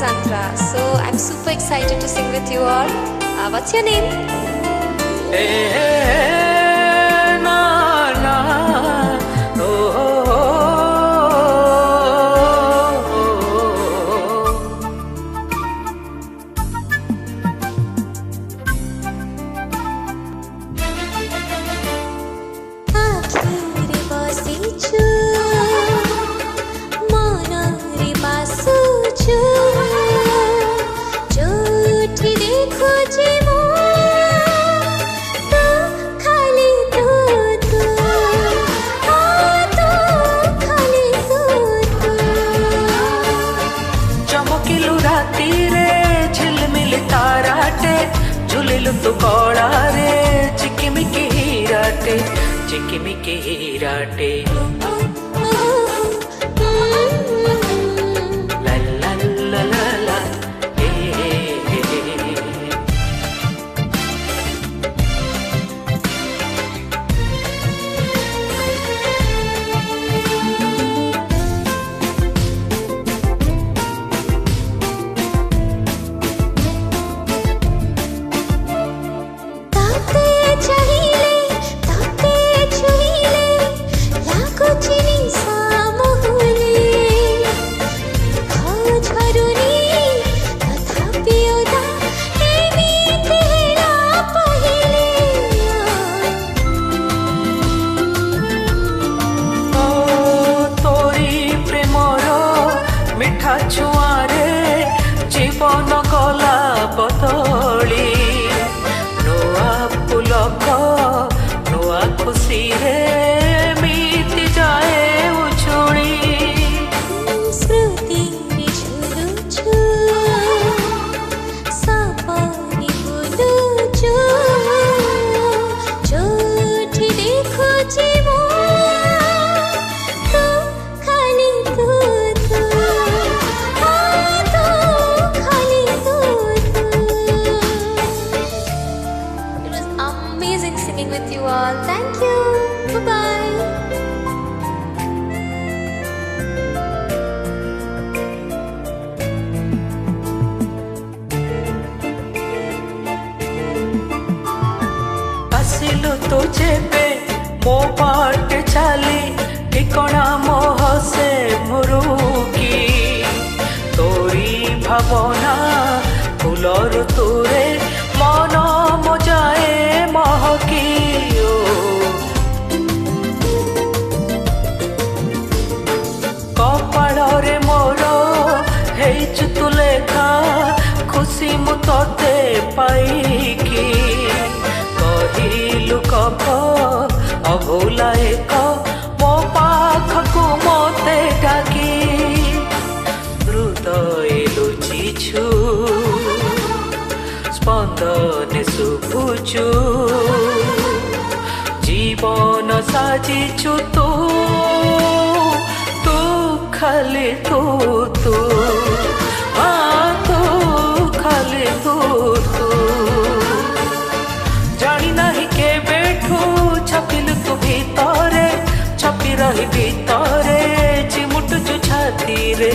Santra. So I'm super excited to sing with you all. What's your name? झुलिलु तू कौड़ा रे चिकिमिकी हीराटे चिकिमिकी हीराटे ला ला ला ला ला छुआरे जीवन गला बदली नुआ पुलक नुआ खुशी रे मीति जाए उछुड़ी स्मृति झुलुछु सपनी बुलुछु जोठी देखुछि मो तू खाली तू singing with you all. Thank you. Bye-bye. आसिलु तुझे पे मो बाट चाली ठिकणा मोह से मुरुकी तोरी भावना फूल ऋतुरे मन मजाए महकी कपाଳରେ मोर ହେଇଛୁ ତୁ ଲେଖା ଖୁସି ମୁଁ ତତେ ପାଇକି କହିଲୁ କହ ଅଭୁଲା ଏକ ମୋ ପାଖକୁ ମୋତେ ଡାକି ହୃଦୟ ଲୁଚିଛୁ स्पंदने शुभुचु जीवन साजिचु तू तू खाली तू तू तू खाली तू तू जानी नहीं के बैठू छपिलु तू भीतरे छपी रही भीतरे चिमुटुचु छाती रे